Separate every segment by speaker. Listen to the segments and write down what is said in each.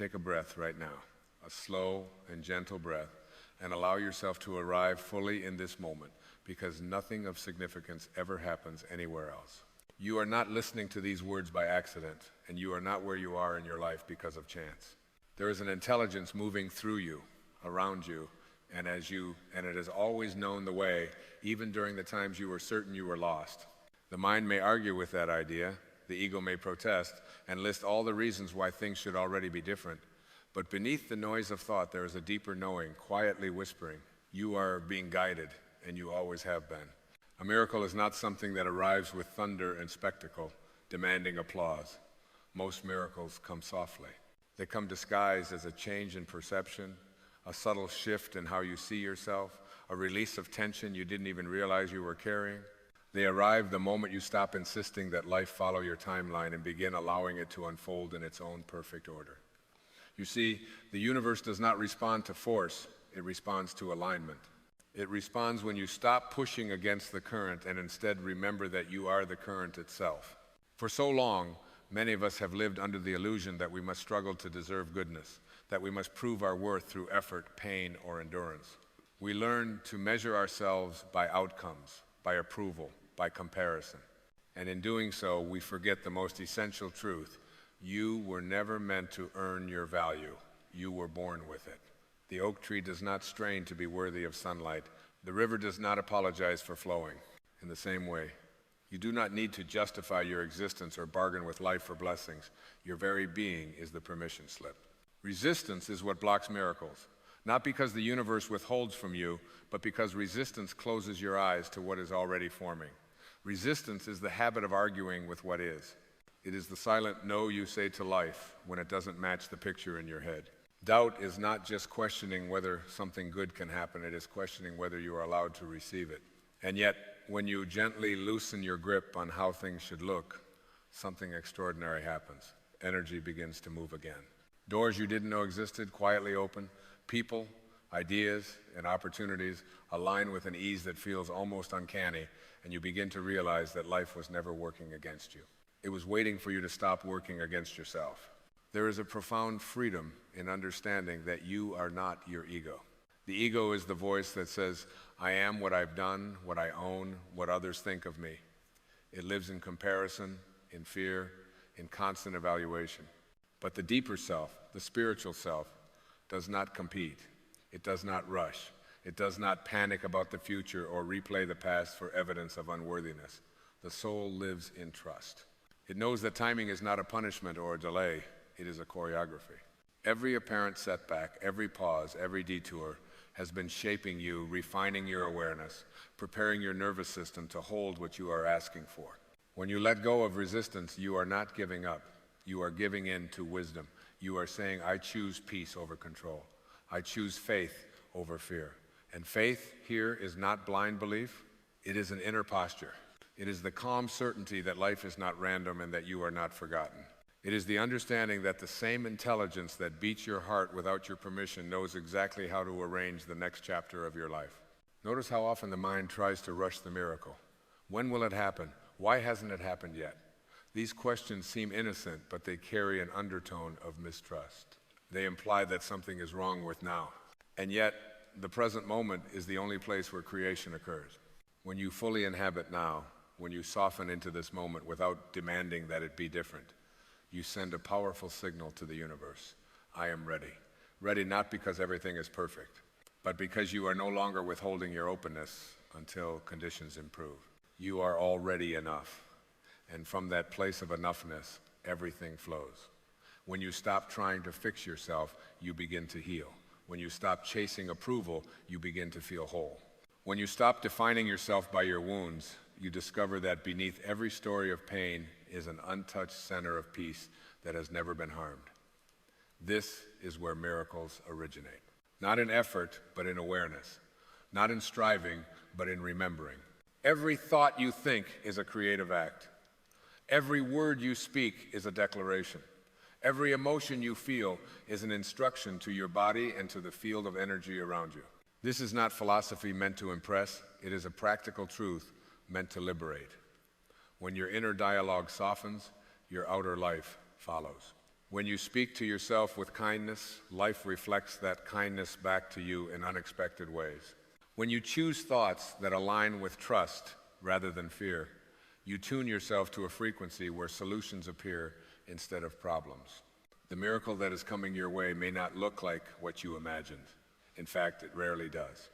Speaker 1: take a breath right now, a slow and gentle breath, and allow yourself to arrive fully in this moment, because nothing of significance ever happens anywhere else. You are not listening to these words by accident, and you are not where you are in your life because of chance. There is an intelligence moving through you, around you, and it has always known the way, even during the times you were certain you were lost. The mind may argue with that idea, the ego may protest, and list all the reasons why things should already be different. But beneath the noise of thought, there is a deeper knowing, quietly whispering, you are being guided, and you always have been. A miracle is not something that arrives with thunder and spectacle, demanding applause. Most miracles come softly. They come disguised as a change in perception, a subtle shift in how you see yourself, a release of tension you didn't even realize you were carrying. They arrive the moment you stop insisting that life follow your timeline and begin allowing it to unfold in its own perfect order. You see, the universe does not respond to force, it responds to alignment. It responds when you stop pushing against the current and instead remember that you are the current itself. For so long, many of us have lived under the illusion that we must struggle to deserve goodness, that we must prove our worth through effort, pain, or endurance. We learn to measure ourselves by outcomes, by approval, by comparison. And in doing so, we forget the most essential truth. You were never meant to earn your value. You were born with it. The oak tree does not strain to be worthy of sunlight. The river does not apologize for flowing. In the same way, you do not need to justify your existence or bargain with life for blessings. Your very being is the permission slip. Resistance is what blocks miracles, not because the universe withholds from you, but because resistance closes your eyes to what is already forming. Resistance is the habit of arguing with what is. It is the silent no you say to life when it doesn't match the picture in your head. Doubt is not just questioning whether something good can happen, it is questioning whether you are allowed to receive it. And yet, when you gently loosen your grip on how things should look, something extraordinary happens. Energy begins to move again. Doors you didn't know existed quietly open. People, ideas, and opportunities align with an ease that feels almost uncanny, and you begin to realize that life was never working against you. It was waiting for you to stop working against yourself. There is a profound freedom in understanding that you are not your ego. The ego is the voice that says, I am what I've done, what I own, what others think of me. It lives in comparison, in fear, in constant evaluation. But the deeper self, the spiritual self, does not compete. It does not rush. It does not panic about the future or replay the past for evidence of unworthiness. The soul lives in trust. It knows that timing is not a punishment or a delay. It is a choreography. Every apparent setback, every pause, every detour has been shaping you, refining your awareness, preparing your nervous system to hold what you are asking for. When you let go of resistance, you are not giving up. You are giving in to wisdom. You are saying, I choose peace over control. I choose faith over fear. And faith here is not blind belief. It is an inner posture. It is the calm certainty that life is not random and that you are not forgotten. It is the understanding that the same intelligence that beats your heart without your permission knows exactly how to arrange the next chapter of your life. Notice how often the mind tries to rush the miracle. When will it happen? Why hasn't it happened yet? These questions seem innocent, but they carry an undertone of mistrust. They imply that something is wrong with now. And yet, the present moment is the only place where creation occurs. When you fully inhabit now, when you soften into this moment without demanding that it be different, you send a powerful signal to the universe. I am ready. Ready not because everything is perfect, but because you are no longer withholding your openness until conditions improve. You are already enough. And from that place of enoughness, everything flows. When you stop trying to fix yourself, you begin to heal. When you stop chasing approval, you begin to feel whole. When you stop defining yourself by your wounds, you discover that beneath every story of pain is an untouched center of peace that has never been harmed. This is where miracles originate. Not in effort, but in awareness. Not in striving, but in remembering. Every thought you think is a creative act. Every word you speak is a declaration. Every emotion you feel is an instruction to your body and to the field of energy around you. This is not philosophy meant to impress. It is a practical truth meant to liberate. When your inner dialogue softens, your outer life follows. When you speak to yourself with kindness, life reflects that kindness back to you in unexpected ways. When you choose thoughts that align with trust rather than fear, you tune yourself to a frequency where solutions appear instead of problems. The miracle that is coming your way may not look like what you imagined. In fact, it rarely does.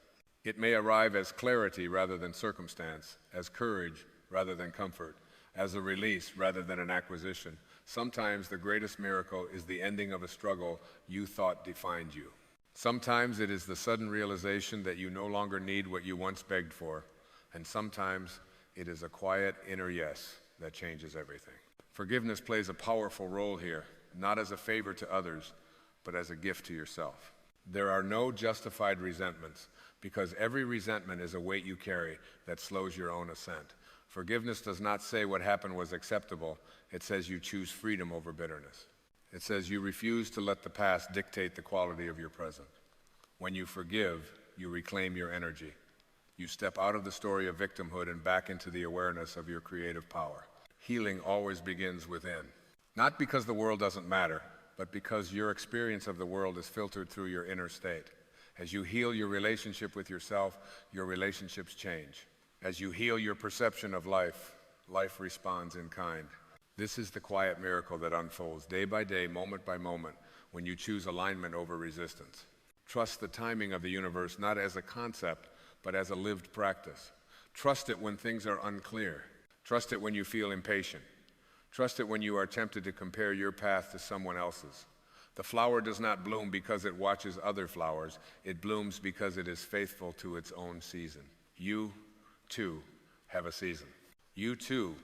Speaker 1: It may arrive as clarity rather than circumstance, as courage rather than comfort, as a release rather than an acquisition. Sometimes the greatest miracle is the ending of a struggle you thought defined you. Sometimes it is the sudden realization that you no longer need what you once begged for, and sometimes it is a quiet inner yes that changes everything. Forgiveness plays a powerful role here, not as a favor to others, but as a gift to yourself. There are no justified resentments, because every resentment is a weight you carry that slows your own ascent. Forgiveness does not say what happened was acceptable. It says you choose freedom over bitterness. It says you refuse to let the past dictate the quality of your present. When you forgive, you reclaim your energy. You step out of the story of victimhood and back into the awareness of your creative power. Healing always begins within. Not because the world doesn't matter, but because your experience of the world is filtered through your inner state. As you heal your relationship with yourself, your relationships change. As you heal your perception of life, life responds in kind. This is the quiet miracle that unfolds day by day, moment by moment, when you choose alignment over resistance. Trust the timing of the universe not as a concept, but as a lived practice. Trust it when things are unclear. Trust it when you feel impatient. Trust it when you are tempted to compare your path to someone else's. The flower does not bloom because it watches other flowers. It blooms because it is faithful to its own season. You, too, have a season. You, too,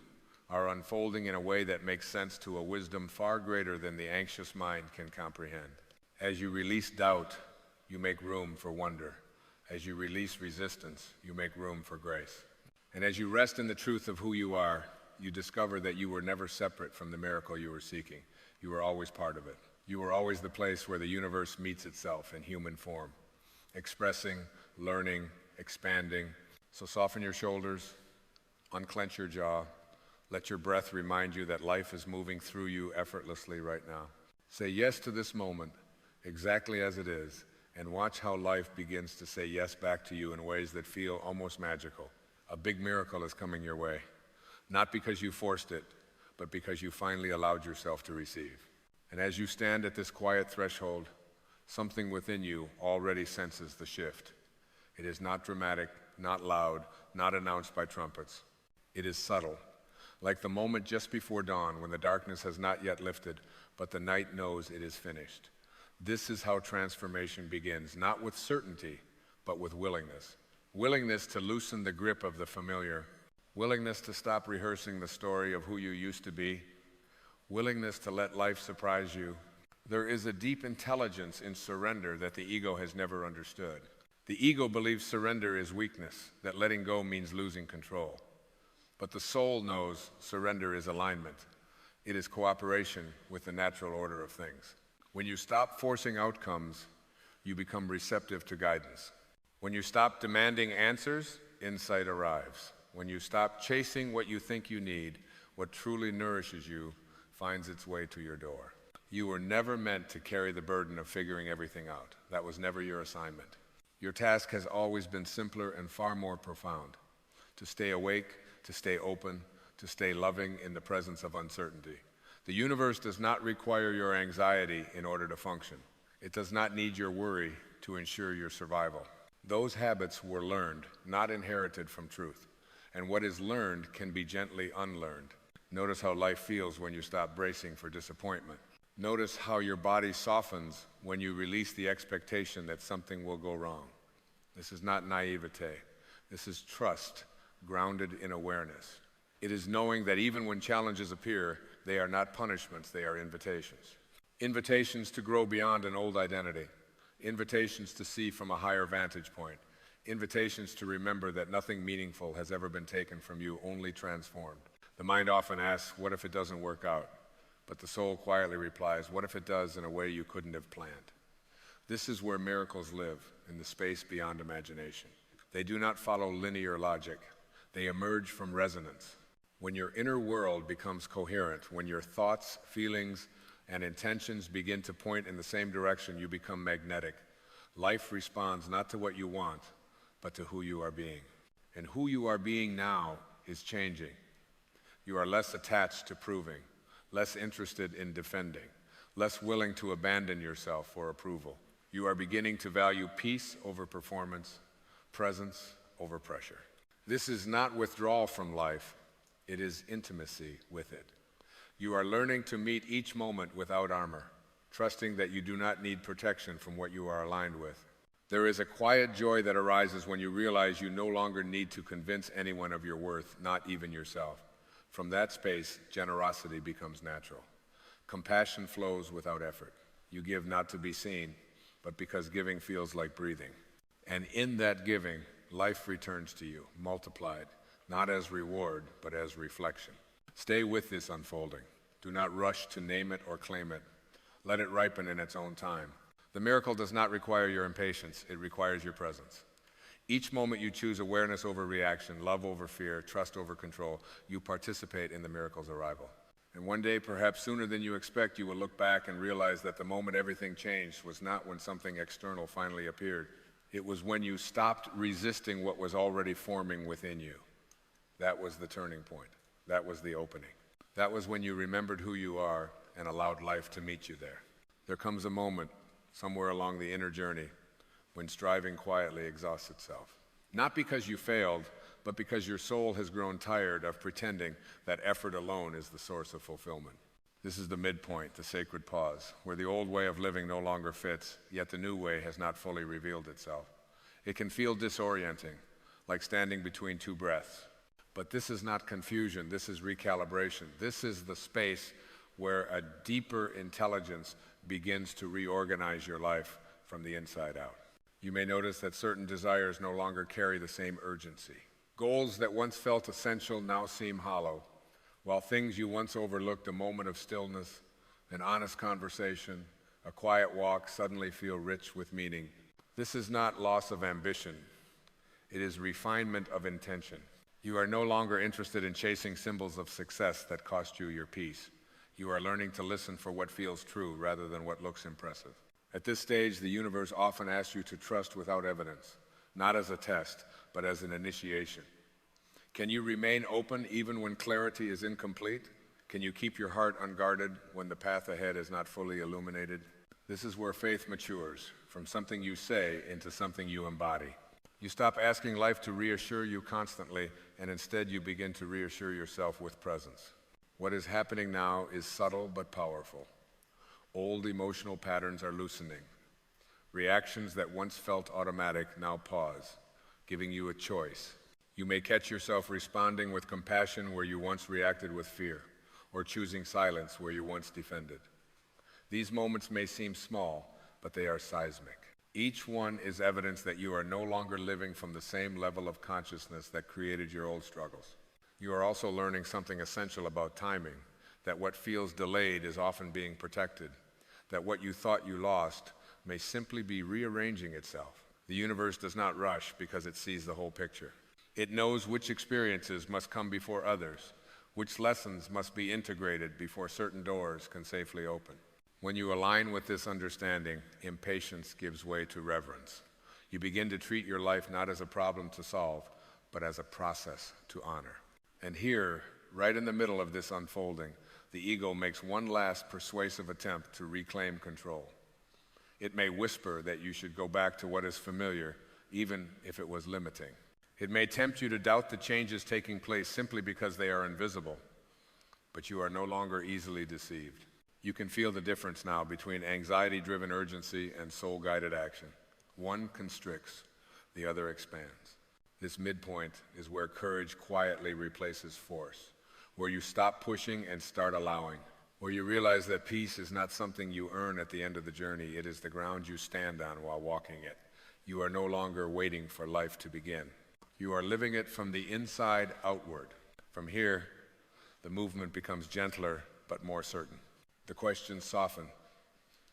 Speaker 1: are unfolding in a way that makes sense to a wisdom far greater than the anxious mind can comprehend. As you release doubt, you make room for wonder. As you release resistance, you make room for grace. And as you rest in the truth of who you are, you discover that you were never separate from the miracle you were seeking. You were always part of it. You were always the place where the universe meets itself in human form, expressing, learning, expanding. So soften your shoulders, unclench your jaw, let your breath remind you that life is moving through you effortlessly right now. Say yes to this moment, exactly as it is, and watch how life begins to say yes back to you in ways that feel almost magical. A big miracle is coming your way, not because you forced it, but because you finally allowed yourself to receive. And as you stand at this quiet threshold, something within you already senses the shift. It is not dramatic, not loud, not announced by trumpets. It is subtle, like the moment just before dawn when the darkness has not yet lifted, but the night knows it is finished. This is how transformation begins, not with certainty, but with willingness. Willingness to loosen the grip of the familiar. Willingness to stop rehearsing the story of who you used to be. Willingness to let life surprise you. There is a deep intelligence in surrender that the ego has never understood. The ego believes surrender is weakness, that letting go means losing control. But the soul knows surrender is alignment. It is cooperation with the natural order of things. When you stop forcing outcomes, you become receptive to guidance. When you stop demanding answers, insight arrives. When you stop chasing what you think you need, what truly nourishes you finds its way to your door. You were never meant to carry the burden of figuring everything out. That was never your assignment. Your task has always been simpler and far more profound: to stay awake, to stay open, to stay loving in the presence of uncertainty. The universe does not require your anxiety in order to function. It does not need your worry to ensure your survival. Those habits were learned, not inherited from truth. And what is learned can be gently unlearned. Notice how life feels when you stop bracing for disappointment. Notice how your body softens when you release the expectation that something will go wrong. This is not naivete. This is trust grounded in awareness. It is knowing that even when challenges appear, they are not punishments, they are invitations. Invitations to grow beyond an old identity. Invitations to see from a higher vantage point. Invitations to remember that nothing meaningful has ever been taken from you, only transformed. The mind often asks, what if it doesn't work out? But the soul quietly replies, what if it does in a way you couldn't have planned? This is where miracles live, in the space beyond imagination. They do not follow linear logic. They emerge from resonance. When your inner world becomes coherent, when your thoughts, feelings, and intentions begin to point in the same direction, you become magnetic. Life responds not to what you want, but to who you are being. And who you are being now is changing. You are less attached to proving, less interested in defending, less willing to abandon yourself for approval. You are beginning to value peace over performance, presence over pressure. This is not withdrawal from life, it is intimacy with it. You are learning to meet each moment without armor, trusting that you do not need protection from what you are aligned with. There is a quiet joy that arises when you realize you no longer need to convince anyone of your worth, not even yourself. From that space, generosity becomes natural. Compassion flows without effort. You give not to be seen, but because giving feels like breathing. And in that giving, life returns to you, multiplied, not as reward, but as reflection. Stay with this unfolding. Do not rush to name it or claim it. Let it ripen in its own time. The miracle does not require your impatience, it requires your presence. Each moment you choose awareness over reaction, love over fear, trust over control, you participate in the miracle's arrival. And one day, perhaps sooner than you expect, you will look back and realize that the moment everything changed was not when something external finally appeared. It was when you stopped resisting what was already forming within you. That was the turning point. That was the opening. That was when you remembered who you are and allowed life to meet you there. There comes a moment, somewhere along the inner journey, when striving quietly exhausts itself. Not because you failed, but because your soul has grown tired of pretending that effort alone is the source of fulfillment. This is the midpoint, the sacred pause, where the old way of living no longer fits, yet the new way has not fully revealed itself. It can feel disorienting, like standing between two breaths. But this is not confusion, this is recalibration. This is the space where a deeper intelligence begins to reorganize your life from the inside out. You may notice that certain desires no longer carry the same urgency. Goals that once felt essential now seem hollow, while things you once overlooked, a moment of stillness, an honest conversation, a quiet walk, suddenly feel rich with meaning. This is not loss of ambition. It is refinement of intention. You are no longer interested in chasing symbols of success that cost you your peace. You are learning to listen for what feels true rather than what looks impressive. At this stage, the universe often asks you to trust without evidence, not as a test, but as an initiation. Can you remain open even when clarity is incomplete? Can you keep your heart unguarded when the path ahead is not fully illuminated? This is where faith matures, from something you say into something you embody. You stop asking life to reassure you constantly, and instead you begin to reassure yourself with presence. What is happening now is subtle but powerful. Old emotional patterns are loosening. Reactions that once felt automatic now pause, giving you a choice. You may catch yourself responding with compassion where you once reacted with fear, or choosing silence where you once defended. These moments may seem small, but they are seismic. Each one is evidence that you are no longer living from the same level of consciousness that created your old struggles. You are also learning something essential about timing, that what feels delayed is often being protected, that what you thought you lost may simply be rearranging itself. The universe does not rush because it sees the whole picture. It knows which experiences must come before others, which lessons must be integrated before certain doors can safely open. When you align with this understanding, impatience gives way to reverence. You begin to treat your life not as a problem to solve, but as a process to honor. And here, right in the middle of this unfolding, the ego makes one last persuasive attempt to reclaim control. It may whisper that you should go back to what is familiar, even if it was limiting. It may tempt you to doubt the changes taking place simply because they are invisible, but you are no longer easily deceived. You can feel the difference now between anxiety-driven urgency and soul-guided action. One constricts, the other expands. This midpoint is where courage quietly replaces force, where you stop pushing and start allowing, where you realize that peace is not something you earn at the end of the journey, it is the ground you stand on while walking it. You are no longer waiting for life to begin. You are living it from the inside outward. From here, the movement becomes gentler but more certain. The questions soften.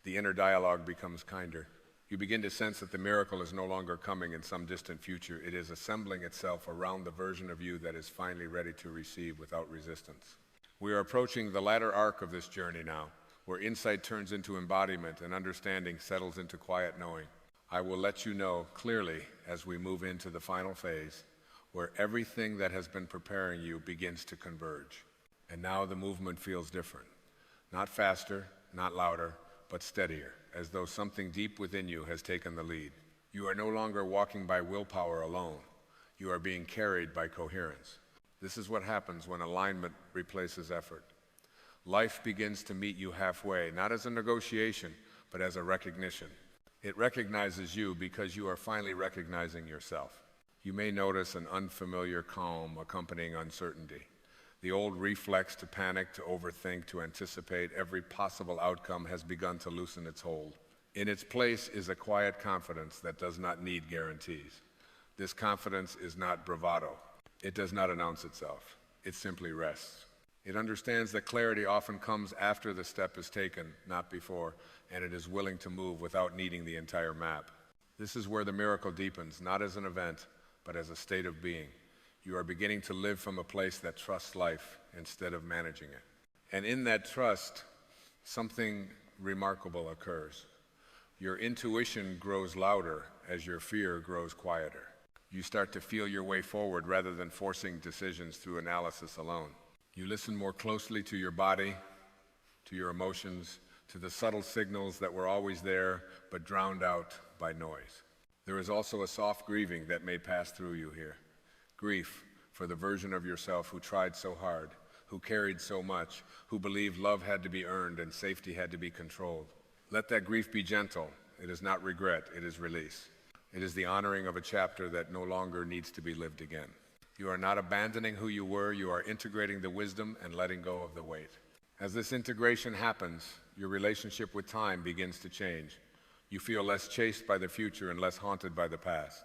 Speaker 1: The inner dialogue becomes kinder. You begin to sense that the miracle is no longer coming in some distant future. It is assembling itself around the version of you that is finally ready to receive without resistance. We are approaching the latter arc of this journey now, where insight turns into embodiment and understanding settles into quiet knowing. I will let you know clearly as we move into the final phase, where everything that has been preparing you begins to converge. And now the movement feels different. Not faster, not louder, but steadier, as though something deep within you has taken the lead. You are no longer walking by willpower alone. You are being carried by coherence. This is what happens when alignment replaces effort. Life begins to meet you halfway, not as a negotiation, but as a recognition. It recognizes you because you are finally recognizing yourself. You may notice an unfamiliar calm accompanying uncertainty. The old reflex to panic, to overthink, to anticipate every possible outcome has begun to loosen its hold. In its place is a quiet confidence that does not need guarantees. This confidence is not bravado. It does not announce itself. It simply rests. It understands that clarity often comes after the step is taken, not before, and it is willing to move without needing the entire map. This is where the miracle deepens, not as an event, but as a state of being. You are beginning to live from a place that trusts life instead of managing it. And in that trust, something remarkable occurs. Your intuition grows louder as your fear grows quieter. You start to feel your way forward rather than forcing decisions through analysis alone. You listen more closely to your body, to your emotions, to the subtle signals that were always there but drowned out by noise. There is also a soft grieving that may pass through you here. Grief for the version of yourself who tried so hard, who carried so much, who believed love had to be earned and safety had to be controlled. Let that grief be gentle. It is not regret, it is release. It is the honoring of a chapter that no longer needs to be lived again. You are not abandoning who you were, you are integrating the wisdom and letting go of the weight. As this integration happens, your relationship with time begins to change. You feel less chased by the future and less haunted by the past.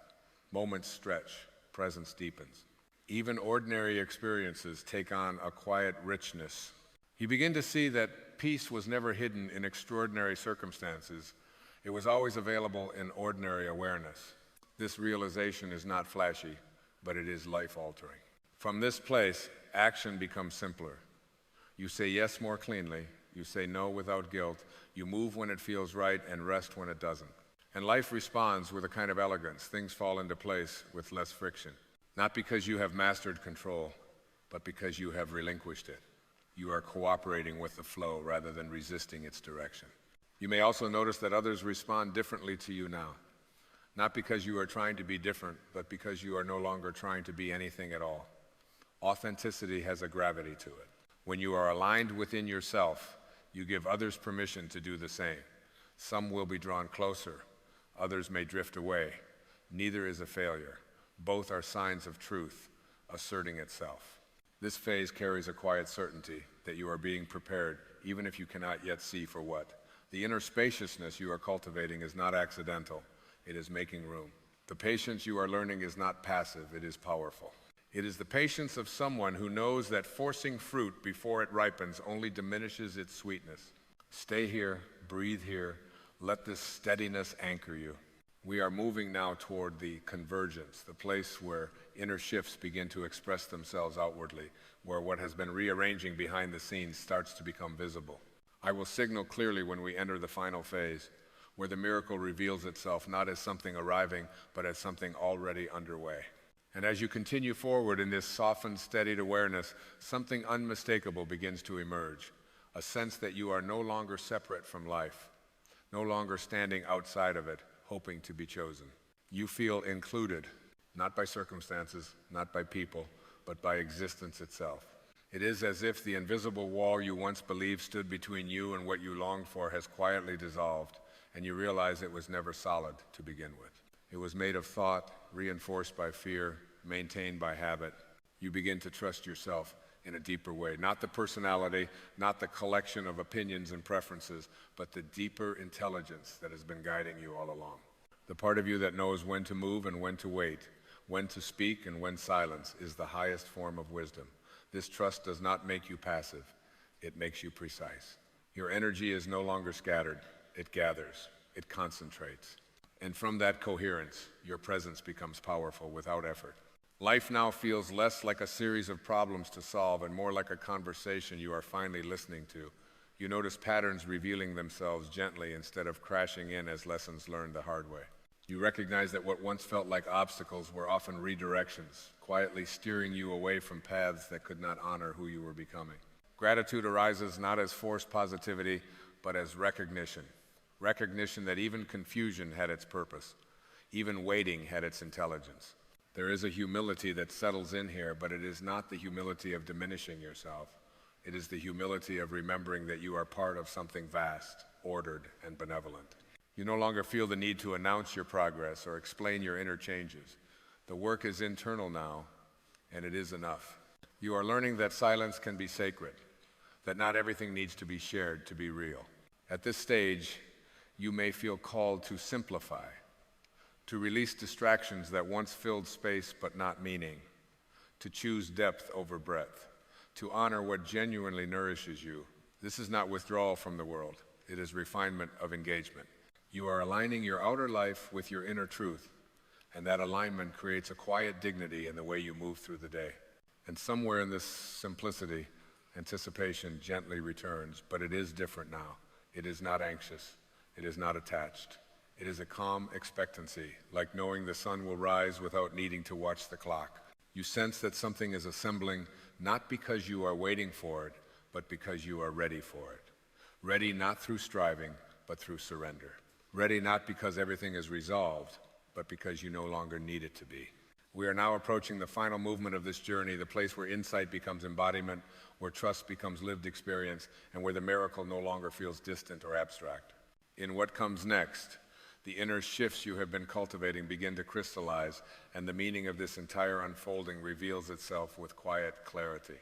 Speaker 1: Moments stretch, presence deepens. Even ordinary experiences take on a quiet richness. You begin to see that peace was never hidden in extraordinary circumstances. It was always available in ordinary awareness. This realization is not flashy, but it is life-altering. From this place, action becomes simpler. You say yes more cleanly, you say no without guilt, you move when it feels right and rest when it doesn't. And life responds with a kind of elegance. Things fall into place with less friction. Not because you have mastered control, but because you have relinquished it. You are cooperating with the flow rather than resisting its direction. You may also notice that others respond differently to you now. Not because you are trying to be different, but because you are no longer trying to be anything at all. Authenticity has a gravity to it. When you are aligned within yourself, you give others permission to do the same. Some will be drawn closer, others may drift away. Neither is a failure. Both are signs of truth asserting itself. This phase carries a quiet certainty that you are being prepared, even if you cannot yet see for what. The inner spaciousness you are cultivating is not accidental. It is making room. The patience you are learning is not passive, it is powerful. It is the patience of someone who knows that forcing fruit before it ripens only diminishes its sweetness. Stay here, breathe here, let this steadiness anchor you. We are moving now toward the convergence, the place where inner shifts begin to express themselves outwardly, where what has been rearranging behind the scenes starts to become visible. I will signal clearly when we enter the final phase, where the miracle reveals itself not as something arriving, but as something already underway. And as you continue forward in this softened, steadied awareness, something unmistakable begins to emerge, a sense that you are no longer separate from life, no longer standing outside of it, hoping to be chosen. You feel included, not by circumstances, not by people, but by existence itself. It is as if the invisible wall you once believed stood between you and what you longed for has quietly dissolved, and you realize it was never solid to begin with. It was made of thought, reinforced by fear, maintained by habit. You begin to trust yourself in a deeper way. Not the personality, not the collection of opinions and preferences, but the deeper intelligence that has been guiding you all along. The part of you that knows when to move and when to wait, when to speak and when silence is the highest form of wisdom. This trust does not make you passive. It makes you precise. Your energy is no longer scattered. It gathers. It concentrates. And from that coherence, your presence becomes powerful without effort. Life now feels less like a series of problems to solve and more like a conversation you are finally listening to. You notice patterns revealing themselves gently instead of crashing in as lessons learned the hard way. You recognize that what once felt like obstacles were often redirections, quietly steering you away from paths that could not honor who you were becoming. Gratitude arises not as forced positivity, but as recognition. Recognition that even confusion had its purpose. Even waiting had its intelligence. There is a humility that settles in here, but it is not the humility of diminishing yourself. It is the humility of remembering that you are part of something vast, ordered, and benevolent. You no longer feel the need to announce your progress or explain your inner changes. The work is internal now, and it is enough. You are learning that silence can be sacred, that not everything needs to be shared to be real. At this stage, you may feel called to simplify, to release distractions that once filled space but not meaning, to choose depth over breadth, to honor what genuinely nourishes you. This is not withdrawal from the world. It is refinement of engagement. You are aligning your outer life with your inner truth, and that alignment creates a quiet dignity in the way you move through the day. And somewhere in this simplicity, anticipation gently returns, but it is different now. It is not anxious. It is not attached. It is a calm expectancy, like knowing the sun will rise without needing to watch the clock. You sense that something is assembling, not because you are waiting for it, but because you are ready for it. Ready not through striving, but through surrender. Ready not because everything is resolved, but because you no longer need it to be. We are now approaching the final movement of this journey, the place where insight becomes embodiment, where trust becomes lived experience, and where the miracle no longer feels distant or abstract. In what comes next, the inner shifts you have been cultivating begin to crystallize, and the meaning of this entire unfolding reveals itself with quiet clarity.